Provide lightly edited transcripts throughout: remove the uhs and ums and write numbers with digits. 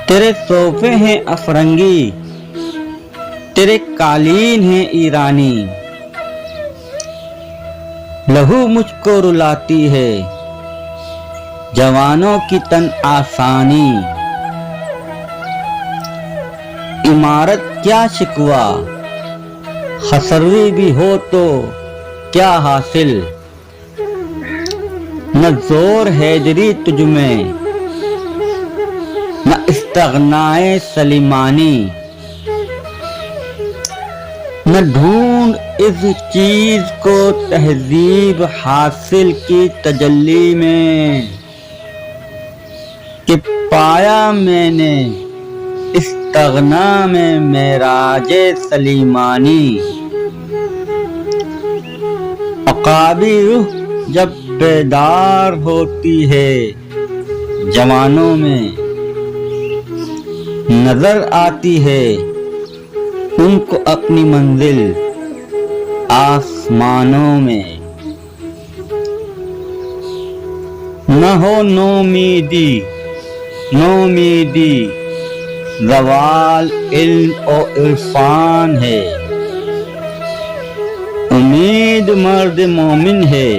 تیرے صوفے ہیں افرنگی، تیرے قالین ہیں ایرانی، لہو مجھ کو رلاتی ہے جوانوں کی تن آسانی۔ عمارت کیا شکوہ، خسروی بھی ہو تو کیا حاصل، نہ زور حیدری تجھ میں نہ استغنائے سلیمانی۔ نہ ڈھونڈ اس چیز کو تہذیب حاصل کی تجلی میں، کہ پایا میں نے استغنا میں معراج سلیمانی۔ عقابی روح جب بیدار ہوتی ہے جوانوں میں، نظر آتی ہے ان کو اپنی منزل آسمانوں میں۔ نہ ہو نومیدی نومیدی، زوال علم و عرفان ہے، امید مرد مومن ہے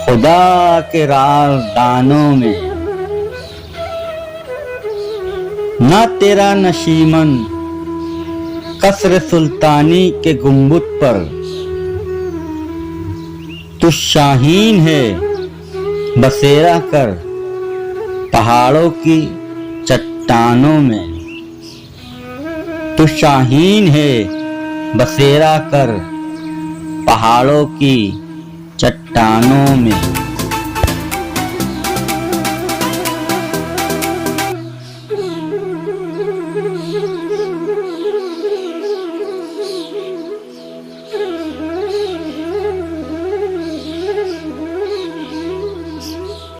خدا کے رازدانوں میں۔ نہ تیرا نشیمن قصر سلطانی کے گنبد پر، تو شاہین ہے بسیرا کر پہاڑوں کی چٹانوں میں۔ تو شاہین ہے بسیرا کر پہاڑوں کی چٹانوں میں۔